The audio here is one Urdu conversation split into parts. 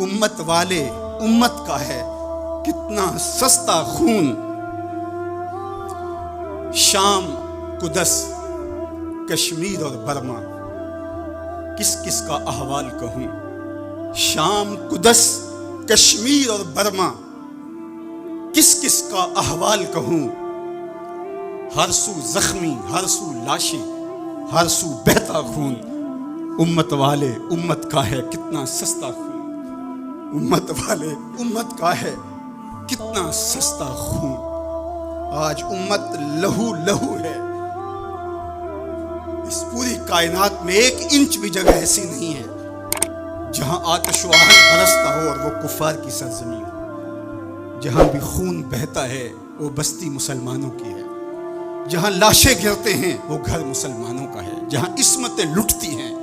امت والے امت کا ہے کتنا سستا خون، شام قدس کشمیر اور برما کس کس کا احوال کہوں، شام قدس کشمیر اور برما کس کس کا احوال کہوں، ہر سو زخمی، ہر سو لاشیں، ہر سو بہتا خون، امت والے امت کا ہے کتنا سستا خون، امت والے امت کا ہے کتنا سستا خون۔ آج امت لہو لہو ہے، اس پوری کائنات میں 1 انچ بھی جگہ ایسی نہیں ہے جہاں آتش و آہن برستا ہو اور وہ کفار کی سرزمین ہو۔ جہاں بھی خون بہتا ہے وہ بستی مسلمانوں کی ہے، جہاں لاشیں گرتے ہیں وہ گھر مسلمانوں کا ہے، جہاں عصمتیں لٹتی ہیں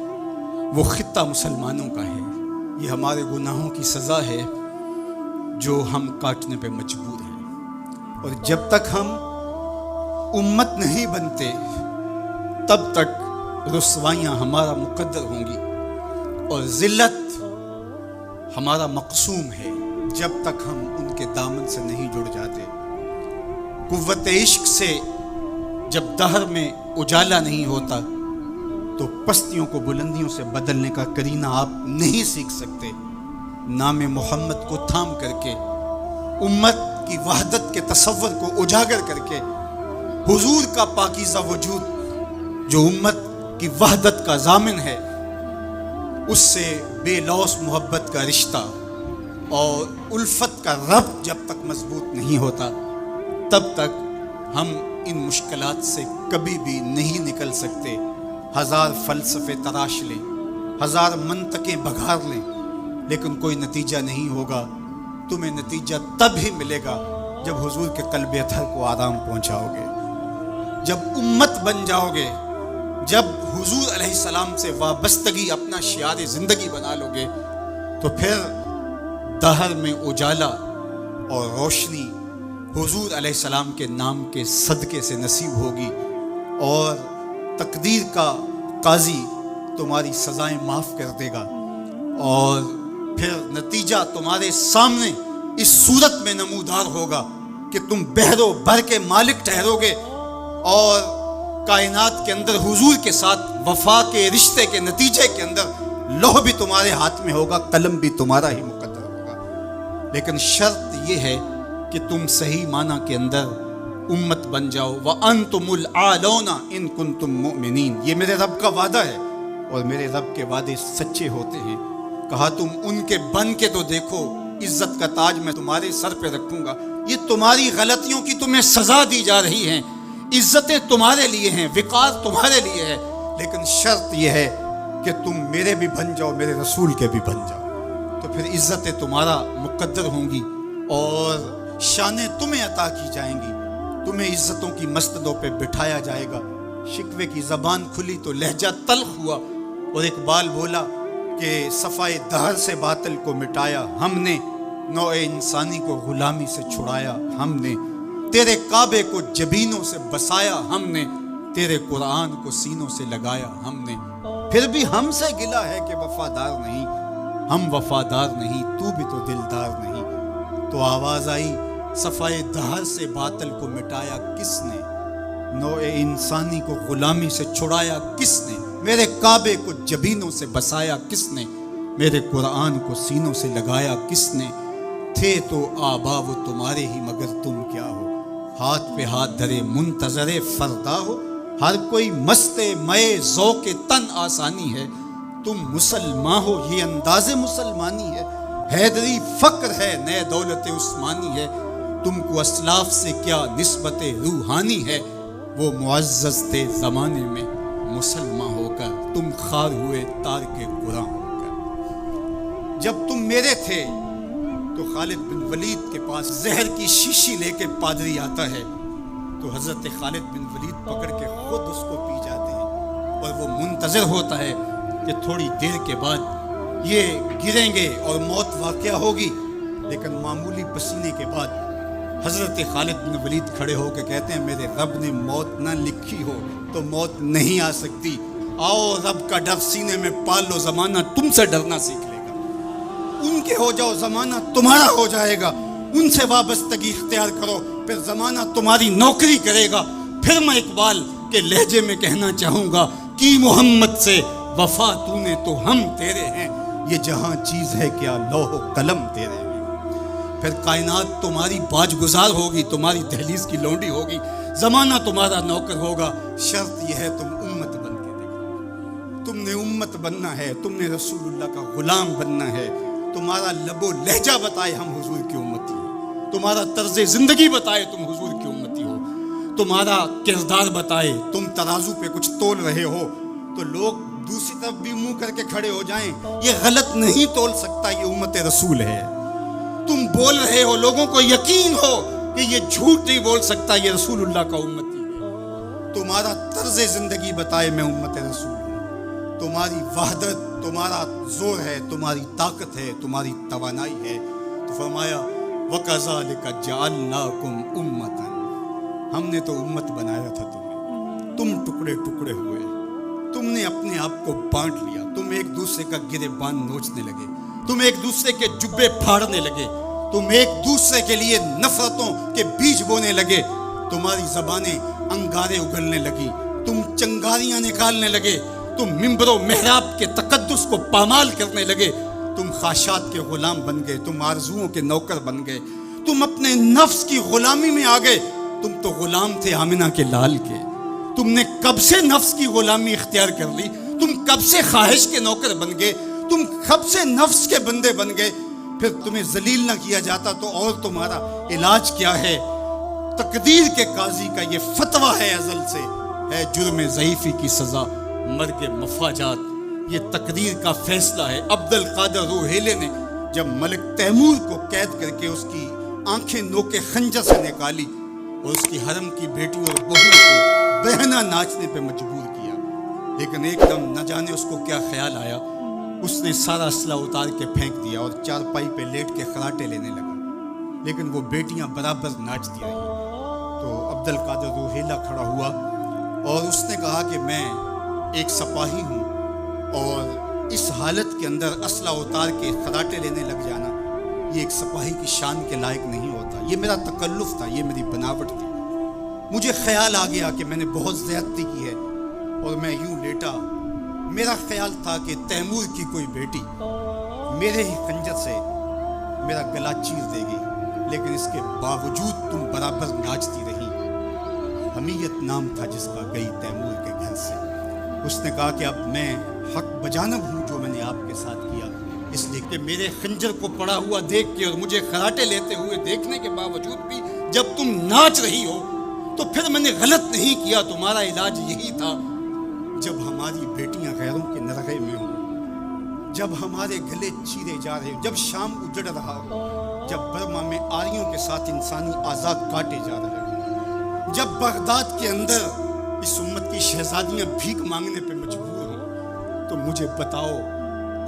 وہ خطہ مسلمانوں کا ہے۔ یہ ہمارے گناہوں کی سزا ہے جو ہم کاٹنے پہ مجبور ہیں، اور جب تک ہم امت نہیں بنتے تب تک رسوائیاں ہمارا مقدر ہوں گی اور ذلت ہمارا مقسوم ہے جب تک ہم ان کے دامن سے نہیں جڑ جاتے۔ قوت عشق سے جب دہر میں اجالا نہیں ہوتا تو پستیوں کو بلندیوں سے بدلنے کا کرینہ آپ نہیں سیکھ سکتے۔ نام محمد کو تھام کر کے، امت کی وحدت کے تصور کو اجاگر کر کے، حضور کا پاکیزہ وجود جو امت کی وحدت کا ضامن ہے، اس سے بے لوث محبت کا رشتہ اور الفت کا ربط جب تک مضبوط نہیں ہوتا تب تک ہم ان مشکلات سے کبھی بھی نہیں نکل سکتے۔ 1000 فلسفے تراش لیں، 1000 منطقیں بگھار لیں، لیکن کوئی نتیجہ نہیں ہوگا۔ تمہیں نتیجہ تب ہی ملے گا جب حضور کے قلب اطہر کو آرام پہنچاؤ گے، جب امت بن جاؤ گے، جب حضور علیہ السلام سے وابستگی اپنا شعار زندگی بنا لو گے، تو پھر دہر میں اجالا اور روشنی حضور علیہ السلام کے نام کے صدقے سے نصیب ہوگی، اور تقدیر کا قاضی تمہاری سزائیں معاف کر دے گا، اور پھر نتیجہ تمہارے سامنے اس صورت میں نمودار ہوگا کہ تم بحر و بر کے مالک ٹھہرو گے، اور کائنات کے اندر حضور کے ساتھ وفا کے رشتے کے نتیجے کے اندر لوح بھی تمہارے ہاتھ میں ہوگا، قلم بھی تمہارا ہی مقدر ہوگا۔ لیکن شرط یہ ہے کہ تم صحیح معنی کے اندر امت بن جاؤ۔ وَأَنْتُمُ الْأَعْلَوْنَ إِن كُنتُم مُؤْمِنِينَ، یہ میرے رب کا وعدہ ہے، اور میرے رب کے وعدے سچے ہوتے ہیں۔ کہا تم ان کے بن کے تو دیکھو، عزت کا تاج میں تمہارے سر پہ رکھوں گا۔ یہ تمہاری غلطیوں کی تمہیں سزا دی جا رہی ہیں، عزتیں تمہارے لیے ہیں، وقار تمہارے لیے ہے، لیکن شرط یہ ہے کہ تم میرے بھی بن جاؤ، میرے رسول کے بھی بن جاؤ، تو پھر عزتیں تمہارا مقدر ہوں گی اور شانیں تمہیں عطا کی جائیں گی، تمہیں عزتوں کی مسندوں پہ بٹھایا جائے گا۔ شکوے کی زبان کھلی تو لہجہ تلخ ہوا، اور اقبال بولا کہ صفائے دہر سے باطل کو مٹایا ہم نے، نوع انسانی کو غلامی سے چھڑایا ہم نے، تیرے کعبے کو جبینوں سے بسایا ہم نے، تیرے قرآن کو سینوں سے لگایا ہم نے، پھر بھی ہم سے گلہ ہے کہ وفادار نہیں، ہم وفادار نہیں، تو بھی تو دلدار نہیں۔ تو آواز آئی، صفائے دہر سے باطل کو مٹایا کس نے، نوع انسانی کو غلامی سے چھڑایا کس نے، میرے کعبے کو جبینوں سے بسایا کس نے، میرے قرآن کو سینوں سے لگایا کس نے، تھے تو آبا وہ تمہارے ہی مگر تم کیا ہو، ہاتھ پہ ہاتھ دھرے منتظر فردا ہو، ہر کوئی مست مئے ذوق تن آسانی ہے، تم مسلمان ہو یہ انداز مسلمانی ہے، حیدری فقر ہے نئے دولت عثمانی ہے، تم کو اسلاف سے کیا نسبت روحانی ہے، وہ معزز تھے زمانے میں مسلمان ہو کر، تم خار ہوئے تار کے قرآن ہو کر۔ جب تم میرے تھے تو خالد بن ولید کے پاس زہر کی شیشی لے کے پادری آتا ہے تو حضرت خالد بن ولید پکڑ کے خود اس کو پی جاتے ہیں، اور وہ منتظر ہوتا ہے کہ تھوڑی دیر کے بعد یہ گریں گے اور موت واقع ہوگی، لیکن معمولی پسینے کے بعد حضرت خالد بن ولید کھڑے ہو کے کہتے ہیں میرے رب نے موت نہ لکھی ہو تو موت نہیں آ سکتی، آؤ رب کا ڈر سینے میں پال لو، زمانہ تم سے ڈرنا سیکھ لے گا۔ ان کے ہو جاؤ زمانہ تمہارا ہو جائے گا. ان سے وابستگی اختیار کرو پھر زمانہ تمہاری نوکری کرے گا. پھر میں اقبال کے لہجے میں کہنا چاہوں گا کہ محمد سے وفا تو نے تو ہم تیرے ہیں. یہ جہاں چیز ہے کیا لوح و قلم تیرے ہیں. پھر کائنات تمہاری باج گزار ہوگی, تمہاری دہلیز کی لونڈی ہوگی, زمانہ تمہارا نوکر ہوگا. شرط یہ ہے تم امت بن کے دیکھو. تم نے امت بننا ہے, تم نے رسول اللہ کا غلام بننا ہے. تمہارا لب و لہجہ بتائے ہم حضور کی امتی ہیں, تمہارا طرز زندگی بتائے تم حضور کی امتی ہو, تمہارا کردار بتائے تم ترازو پہ کچھ تول رہے ہو تو لوگ دوسری طرف بھی منہ کر کے کھڑے ہو جائیں یہ غلط نہیں تول سکتا, یہ امت رسول ہے. تم بول رہے ہو, لوگوں کو یقین ہو کہ یہ جھوٹ نہیں بول سکتا, یہ رسول اللہ کا امتی ہے. تمہارا طرز زندگی بتائے میں امت رسول ہوں. تمہاری وحدت, تمہارا زور ہے, تمہاری طاقت ہے, تمہاری توانائی ہے. تو فرمایا وَكَذَلِكَ جَعَلْنَاكُمْ أُمَّةً, ہم نے تو امت بنایا تھا تمہیں, تم ٹکڑے ٹکڑے ہوئے, تم نے اپنے آپ کو بانٹ لیا, تم ایک دوسرے کا گریبان نوچنے لگے, تم ایک دوسرے کے جبے پھاڑنے لگے, تم ایک دوسرے کے لیے نفرتوں کے بیج بونے لگے. تمہاری زبانیں انگارے اگلنے لگی, تم چنگاریاں نکالنے لگے, تم ممبر و محراب کے تقدس کو پامال کرنے لگے, تم خواہشات کے غلام بن گئے, تم آرزوؤں کے نوکر بن گئے, تم اپنے نفس کی غلامی میں آ گئے. تم تو غلام تھے آمنہ کے لال کے, تم نے کب سے نفس کی غلامی اختیار کر لی, تم کب سے خواہش کے نوکر بن گئے, تم کب سے نفس کے بندے بن گئے. پھر تمہیں ذلیل نہ کیا جاتا تو اور تمہارا علاج کیا ہے؟ تقدیر کے قاضی کا یہ فتویٰ ہے ازل سے, ہے جرم ضعیفی کی سزا مرگ مفاجات. یہ تقدیر کا فیصلہ ہے. عبد القادر روحیلے نے جب ملک تیمور کو قید کر کے اس کی آنکھیں نوکے خنجر سے نکالی اور اس کی حرم کی بیٹی اور بہو کو بہنا ناچنے پہ مجبور کیا, لیکن ایک دم نہ جانے اس کو کیا خیال آیا, اس نے سارا اسلحہ اتار کے پھینک دیا اور چارپائی پہ لیٹ کے خراٹے لینے لگا, لیکن وہ بیٹیاں برابر ناچتی رہی. تو عبد القادر روحیلہ کھڑا ہوا اور اس نے کہا کہ میں ایک سپاہی ہوں اور اس حالت کے اندر اسلحہ اتار کے خراٹے لینے لگ جانا یہ ایک سپاہی کی شان کے لائق نہیں ہوتا. یہ میرا تکلف تھا, یہ میری بناوٹ تھی. مجھے خیال آ گیا کہ میں نے بہت زیادتی کی ہے اور میں یوں لیٹا. میرا خیال تھا کہ تیمور کی کوئی بیٹی میرے ہی خنجر سے میرا گلا چیر دے گی, لیکن اس کے باوجود تم برابر ناچتی رہی. حمیت نام تھا جس کا گئی تیمور کے گھر سے. اس نے کہا کہ اب میں حق بجانب ہوں جو میں نے آپ کے ساتھ کیا, اس لیے کہ میرے خنجر کو پڑا ہوا دیکھ کے اور مجھے خراٹے لیتے ہوئے دیکھنے کے باوجود بھی جب تم ناچ رہی ہو تو پھر میں نے غلط نہیں کیا. تمہارا علاج یہی تھا, جب ہماری بیٹیاں غیروں کے نرغے میں ہوں, جب ہمارے گلے چیرے جا رہے ہوں, جب شام اجڑ رہا ہو, جب برما میں آریوں کے ساتھ انسانی آزاد کاٹے جا رہے ہوں, جب بغداد کے اندر اس امت کی شہزادیاں بھیک مانگنے پہ مجبور ہوں, تو مجھے بتاؤ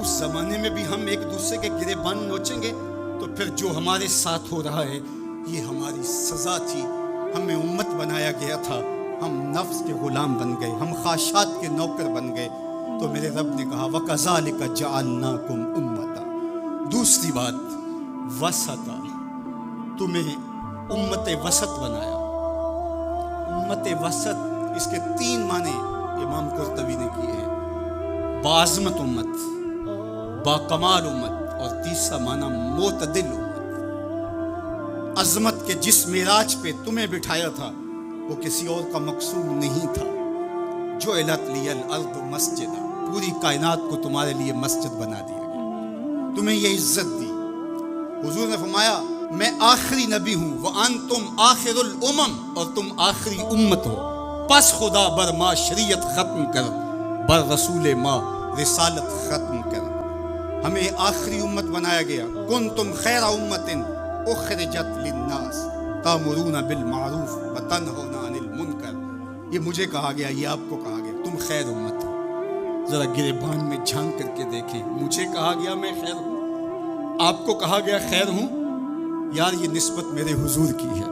اس زمانے میں بھی ہم ایک دوسرے کے گریبان نوچیں گے؟ تو پھر جو ہمارے ساتھ ہو رہا ہے یہ ہماری سزا تھی. ہمیں امت بنایا گیا تھا, ہم نفس کے غلام بن گئے, ہم خواہشات کے نوکر بن گئے. تو میرے رب نے کہا وَكَذَلِكَ جَعَلْنَاكُمْ أُمَّةً. دوسری بات وسطا, تمہیں امت وسط بنایا. امت وسط اس کے 3 معنی امام قرطبی نے کیے ہیں, باعظمت امت, باکمال امت, اور تیسرا معنی معتدل امت. عظمت کے جس معراج پہ تمہیں بٹھایا تھا وہ کسی اور کا مقصود نہیں تھا. جعلت لی الارض مسجدا, پوری کائنات کو تمہارے لیے مسجد بنا دیا گیا, تمہیں یہ عزت دی. حضور نے فرمایا میں آخری نبی ہوں, وانتم آخر الامم, اور تم آخری امت ہو. پس خدا بر ما شریعت ختم کر, بر رسول ما رسالت ختم کر. ہمیں آخری امت بنایا گیا. کنتم خیر امت اخرجت للناس تامرون بالمعروف وتنہون عن المنکر. یہ مجھے کہا گیا, یہ آپ کو کہا گیا, تم خیر امت ہو. ذرا گریبان میں جھانک کر کے دیکھیں, مجھے کہا گیا میں خیر ہوں, آپ کو کہا گیا خیر ہوں. یار یہ نسبت میرے حضور کی ہے.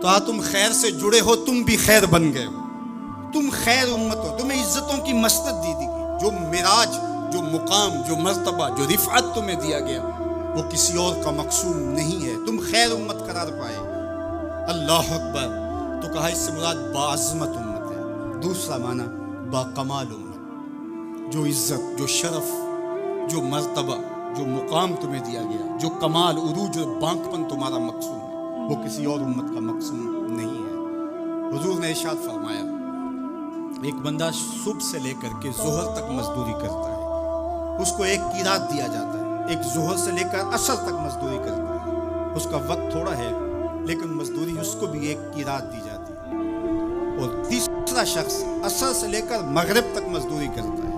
تو تم خیر سے جڑے ہو, تم بھی خیر بن گئے ہو, تم خیر امت ہو. تمہیں عزتوں کی مسند دی گئی, جو معراج, جو مقام, جو مرتبہ, جو رفعت تمہیں دیا گیا وہ کسی اور کا مقصوم نہیں ہے، تم خیر امت قرار پائے۔ اللہ اکبر، تو کہا اس سے مراد باعظمت امت ہے۔ دوسرا معنی با کمال امت، جو عزت، جو شرف، جو مرتبہ، جو مقام تمہیں دیا گیا، جو کمال، عروج اور بانکپن تمہارا مقصوم ہے، وہ کسی اور امت کا مقصوم نہیں ہے۔ حضور نے ارشاد فرمایا، ایک بندہ صبح سے لے کر کے ظہر تک مزدوری کرتا ہے، اس کو ایک قیراط دیا جاتا ہے۔ ایک ظہر سے لے کر عصر تک مزدوری کرتا ہے، اس کا وقت تھوڑا ہے لیکن مزدوری اس کو بھی ایک قیراط دی جاتی ہے۔ اور تیسرا شخص عصر سے لے کر مغرب تک مزدوری کرتا ہے،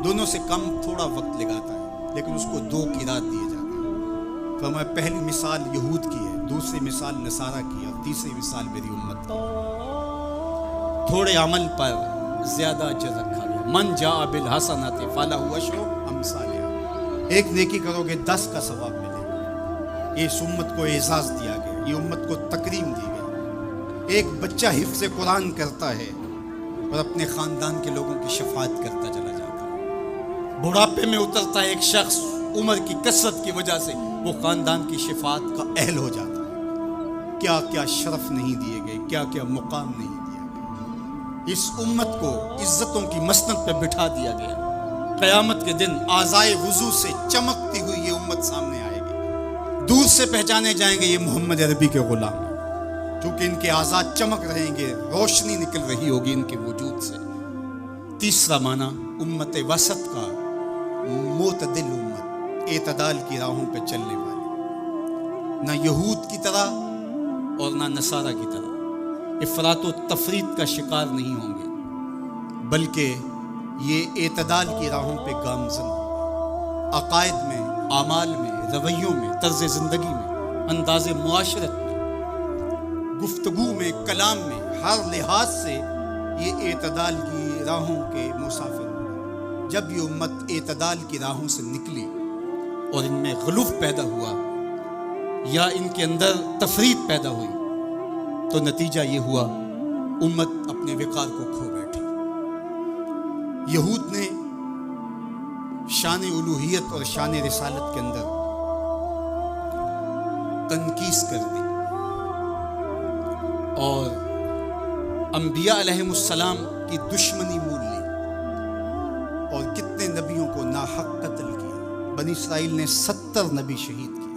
دونوں سے کم تھوڑا وقت لگاتا ہے لیکن اس کو 2 قیراط دیے جاتے ہیں۔ فرمایا پہلی مثال یہود کی ہے، دوسری مثال نصارہ کی ہے، اور تیسری مثال میری امت کی۔ تھوڑے عمل پر زیادہ اجر رکھا گیا۔ من جاء بالحسنۃ فلہ عشر امثالها، ایک نیکی کرو گے 10 کا ثواب ملے گا۔ اس امت کو اعزاز دیا گیا، یہ امت کو تکریم دی گئی۔ ایک بچہ حفظ قرآن کرتا ہے اور اپنے خاندان کے لوگوں کی شفاعت کرتا چلا جاتا ہے۔ بڑھاپے میں اترتا ہے ایک شخص، عمر کی کثرت کی وجہ سے وہ خاندان کی شفاعت کا اہل ہو جاتا ہے۔ کیا کیا شرف نہیں دیے گئے، کیا کیا مقام نہیں دیا گیا۔ اس امت کو عزتوں کی مسند پہ بٹھا دیا گیا۔ قیامت کے دن آزائے وضو سے چمکتی ہوئی یہ امت سامنے آئے گی، دور سے پہچانے جائیں گے یہ محمد عربی کے غلام ہیں، کیونکہ ان کے اعضاء چمک رہیں گے، روشنی نکل رہی ہوگی ان کے وجود سے۔ تیسرا معنی امت وسط کا، معتدل امت، اعتدال کی راہوں پہ چلنے والی، نہ یہود کی طرح اور نہ نصارہ کی طرح افراط و تفریط کا شکار نہیں ہوں گے، بلکہ یہ اعتدال کی راہوں پہ گامزن، عقائد میں، اعمال میں، رویوں میں، طرز زندگی میں، انداز معاشرت میں، گفتگو میں، کلام میں، ہر لحاظ سے یہ اعتدال کی راہوں کے مسافر ہوئے۔ جب یہ امت اعتدال کی راہوں سے نکلی اور ان میں غلوف پیدا ہوا یا ان کے اندر تفریط پیدا ہوئی تو نتیجہ یہ ہوا امت اپنے وقار کو کھو بیٹھی۔ یہود نے شان الوہیت اور شان رسالت کے اندر تنقیص کر دی اور انبیاء علیہم السلام کی دشمنی مول لی اور کتنے نبیوں کو ناحق قتل کیا۔ بنی اسرائیل نے 70 نبی شہید کیے۔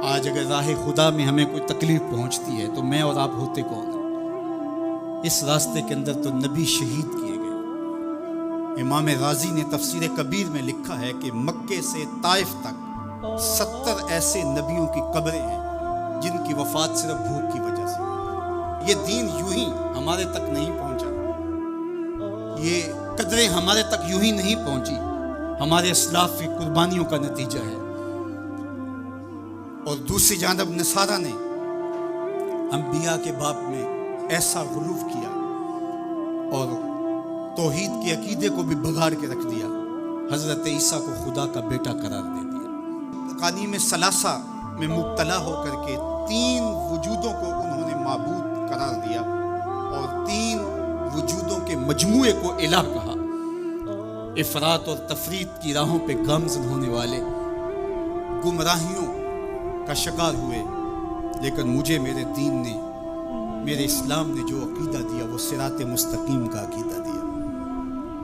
آج اگر راہ خدا میں ہمیں کوئی تکلیف پہنچتی ہے تو میں اور آپ ہوتے کون ہیں؟ اس راستے کے اندر تو نبی شہید کیے گئے۔ امام غازی نے تفسیر کبیر میں لکھا ہے کہ مکے سے طائف تک 70 ایسے نبیوں کی قبریں ہیں جن کی وفات صرف بھوک کی وجہ سے۔ یہ دین یوں ہی ہمارے تک نہیں پہنچا، یہ قدریں ہمارے تک یوں ہی نہیں پہنچی، ہمارے اسلاف کی قربانیوں کا نتیجہ ہے۔ اور دوسری جانب نصارہ نے انبیاء کے باب میں ایسا غلوف کیا اور توحید کے عقیدے کو بھی بگاڑ کے رکھ دیا، حضرت عیسیٰ کو خدا کا بیٹا قرار دے دیا۔ تقانیم ثلاثہ میں مبتلا ہو کر کے 3 وجودوں کو انہوں نے معبود قرار دیا اور 3 وجودوں کے مجموعے کو الہ کہا۔ افراط اور تفریط کی راہوں پہ گامزن ہونے والے گمراہیوں کا شکار ہوئے، لیکن مجھے میرے دین نے، میرے اسلام نے جو عقیدہ دیا وہ صراط مستقیم کا عقیدہ دیا۔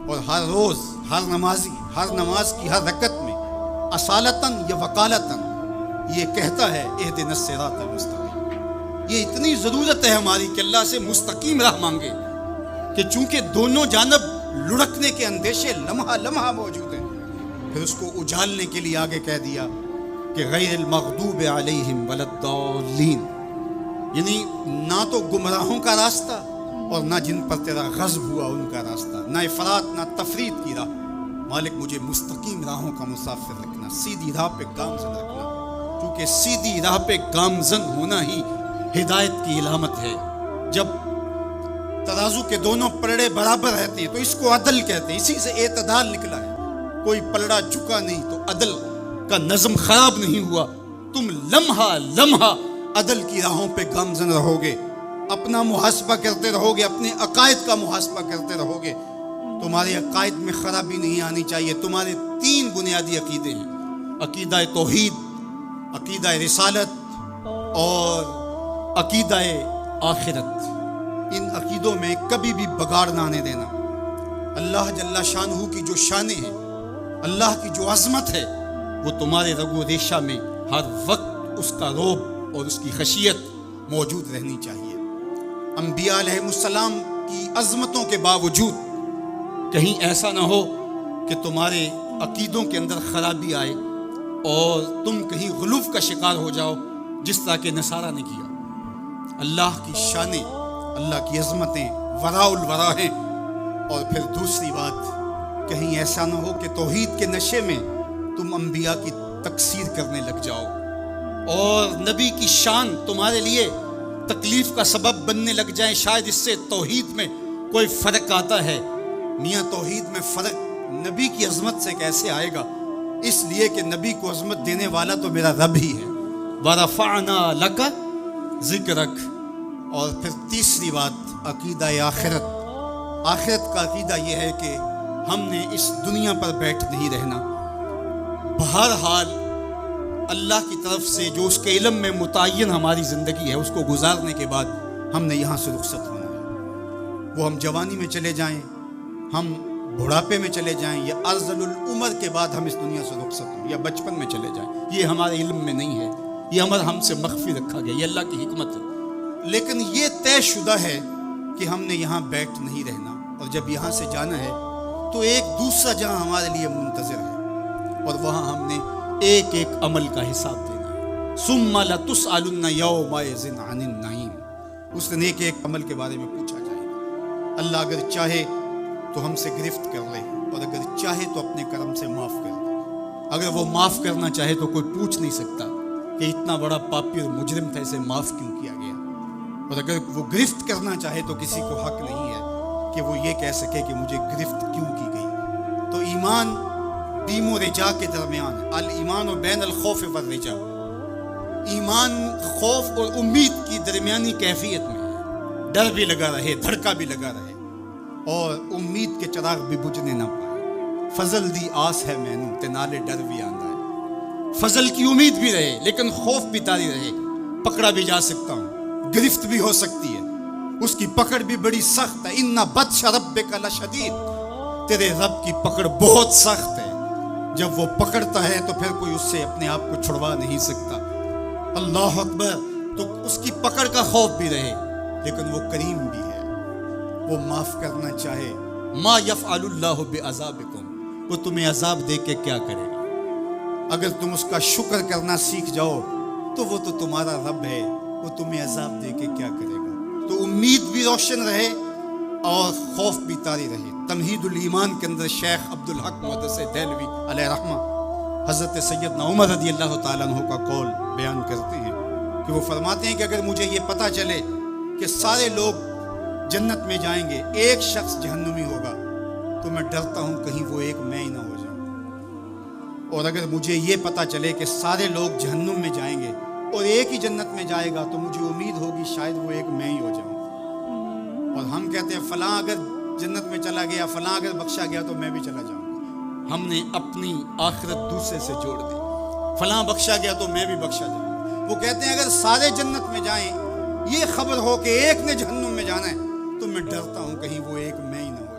اور ہر روز ہر نمازی ہر نماز کی ہر رکعت میں اصالتاً یا وقالتاً یہ کہتا ہے اہدنا الصراط المستقیم۔ یہ اتنی ضرورت ہے ہماری کہ اللہ سے مستقیم راہ مانگے کہ چونکہ دونوں جانب لڑکنے کے اندیشے لمحہ لمحہ موجود ہیں، پھر اس کو اجالنے کے لیے آگے کہہ دیا کہ غیر المغضوب علیہم ولا الضالین، یعنی نہ تو گمراہوں کا راستہ اور نہ جن پر تیرا غضب ہوا ان کا راستہ، نہ افراط نہ تفریط کی راہ۔ مالک مجھے مستقیم راہوں کا مسافر رکھنا، سیدھی راہ پہ گامزن رکھنا، کیونکہ سیدھی راہ پہ گامزن ہونا ہی ہدایت کی علامت ہے۔ جب ترازو کے دونوں پلڑے برابر رہتے ہیں تو اس کو عدل کہتے ہیں، اسی سے اعتدال نکلا ہے۔ کوئی پلڑا جھکا نہیں تو عدل کا نظم خراب نہیں ہوا۔ تم لمحہ لمحہ عدل کی راہوں پہ گامزن رہو گے، اپنا محاسبہ کرتے رہو گے، اپنے عقائد کا محاسبہ کرتے رہو گے۔ تمہارے عقائد میں خرابی نہیں آنی چاہیے۔ تمہارے 3 بنیادی عقیدے ہیں، عقیدہ توحید، عقیدہ رسالت اور عقیدہ آخرت، ان عقیدوں میں کبھی بھی بگاڑ نہ آنے دینا۔ اللہ جل شانہ کی جو شانیں ہیں، اللہ کی جو عظمت ہے، وہ تمہارے رگ و ریشہ میں ہر وقت اس کا رعب اور اس کی خشیت موجود رہنی چاہیے۔ انبیاء علیہ السلام کی عظمتوں کے باوجود کہیں ایسا نہ ہو کہ تمہارے عقیدوں کے اندر خرابی آئے اور تم کہیں غلوف کا شکار ہو جاؤ، جس طرح کہ نصارہ نے کیا۔ اللہ کی شانیں، اللہ کی عظمتیں وراء الورا ہیں۔ اور پھر دوسری بات، کہیں ایسا نہ ہو کہ توحید کے نشے میں تم انبیاء کی تکثیر کرنے لگ جاؤ اور نبی کی شان تمہارے لیے تکلیف کا سبب بننے لگ جائیں۔ شاید اس سے توحید میں کوئی فرق آتا ہے۔ میاں توحید میں فرق نبی کی عظمت سے کیسے آئے گا؟ اس لیے کہ نبی کو عظمت دینے والا تو میرا رب ہی ہے۔ وَرَفَعْنَا لَكَ ذِكْرَكَ۔ اور پھر تیسری بات، عقیدہ آخرت۔ آخرت کا عقیدہ یہ ہے کہ ہم نے اس دنیا پر بیٹھ نہیں رہنا، بہرحال اللہ کی طرف سے جو اس کے علم میں متعین ہماری زندگی ہے، اس کو گزارنے کے بعد ہم نے یہاں سے رخصت ہونا ہے۔ وہ ہم جوانی میں چلے جائیں، ہم بڑھاپے میں چلے جائیں، یا ارذل العمر کے بعد ہم اس دنیا سے رخصت ہوں، یا بچپن میں چلے جائیں، یہ ہمارے علم میں نہیں ہے، یہ ہم سے مخفی رکھا گیا، یہ اللہ کی حکمت ہے۔ لیکن یہ طے شدہ ہے کہ ہم نے یہاں بیٹھ نہیں رہنا، اور جب یہاں سے جانا ہے تو ایک دوسرا جہاں ہمارے لیے منتظر ہے، اور وہاں ہم نے ایک ایک عمل کا حساب دینا ہے۔ ثم لتسألن یومئذ عن النعیم۔ اس دن ایک ایک عمل کے بارے میں پوچھا جائے گا۔ اللہ اگر چاہے تو ہم سے گرفت کر لے، اور اگر چاہے تو اپنے کرم سے معاف کر دے۔ اگر وہ معاف کرنا چاہے تو کوئی پوچھ نہیں سکتا کہ اتنا بڑا پاپی اور مجرم تھا، اسے معاف کیوں کیا گیا۔ اور اگر وہ گرفت کرنا چاہے تو کسی کو حق نہیں ہے کہ وہ یہ کہہ سکے کہ مجھے گرفت کیوں کی گئی۔ تو ایمان بیم و رجا کے درمیان ہے۔ الایمان بین الخوف والرجا، ایمان خوف اور امید کی درمیانی کیفیت میں ہے۔ ڈر بھی لگا رہے، دھڑکا بھی لگا رہے، اور امید کے چراغ بھی بجھنے نہ پائے۔ فضل دی آس ہے مینوں تے نالے ڈر بھی آندا ہے۔ فضل کی امید بھی رہے لیکن خوف بھی طاری رہے، پکڑا بھی جا سکتا ہوں، گرفت بھی ہو سکتی ہے، اس کی پکڑ بھی بڑی سخت ہے۔ ان بطش ربک لشدید، تیرے رب کی پکڑ بہت سخت ہے۔ جب وہ پکڑتا ہے تو پھر کوئی اس سے اپنے آپ کو چھڑوا نہیں سکتا۔ اللہ اکبر۔ تو اس کی پکڑ کا خوف بھی رہے لیکن وہ کریم بھی ہے، وہ معاف کرنا چاہے۔ ما یفعل اللہ بعذابکم، وہ تمہیں عذاب دے کے کیا کرے گا؟ اگر تم اس کا شکر کرنا سیکھ جاؤ تو وہ تو تمہارا رب ہے، وہ تمہیں عذاب دے کے کیا کرے گا؟ تو امید بھی روشن رہے اور خوف بھی طاری رہے۔ تمہید الایمان کے اندر شیخ عبدالحق محدث دہلوی علیہ رحمہ حضرت سیدنا عمر رضی اللہ تعالیٰ عنہ کا قول بیان کرتے ہیں کہ وہ فرماتے ہیں کہ اگر مجھے یہ پتہ چلے کہ سارے لوگ جنت میں جائیں گے، ایک شخص جہنمی ہوگا، تو میں ڈرتا ہوں کہیں وہ ایک میں ہی نہ ہو جاؤں۔ اور اگر مجھے یہ پتہ چلے کہ سارے لوگ جہنم میں جائیں گے اور ایک ہی جنت میں جائے گا، تو مجھے امید ہوگی شاید وہ ایک میں ہی ہو جاؤں۔ اور ہم کہتے ہیں فلاں اگر جنت میں چلا گیا، فلاں اگر بخشا گیا تو میں بھی چلا جاؤں گا۔ ہم نے اپنی آخرت دوسرے سے جوڑ دی، فلاں بخشا گیا تو میں بھی بخشا جاؤں گا۔ وہ کہتے ہیں اگر سارے جنت میں جائیں، یہ خبر ہو کہ ایک نے جہنم میں جانا ہے، تو میں ڈرتا ہوں کہیں وہ ایک میں ہی نہ ہو۔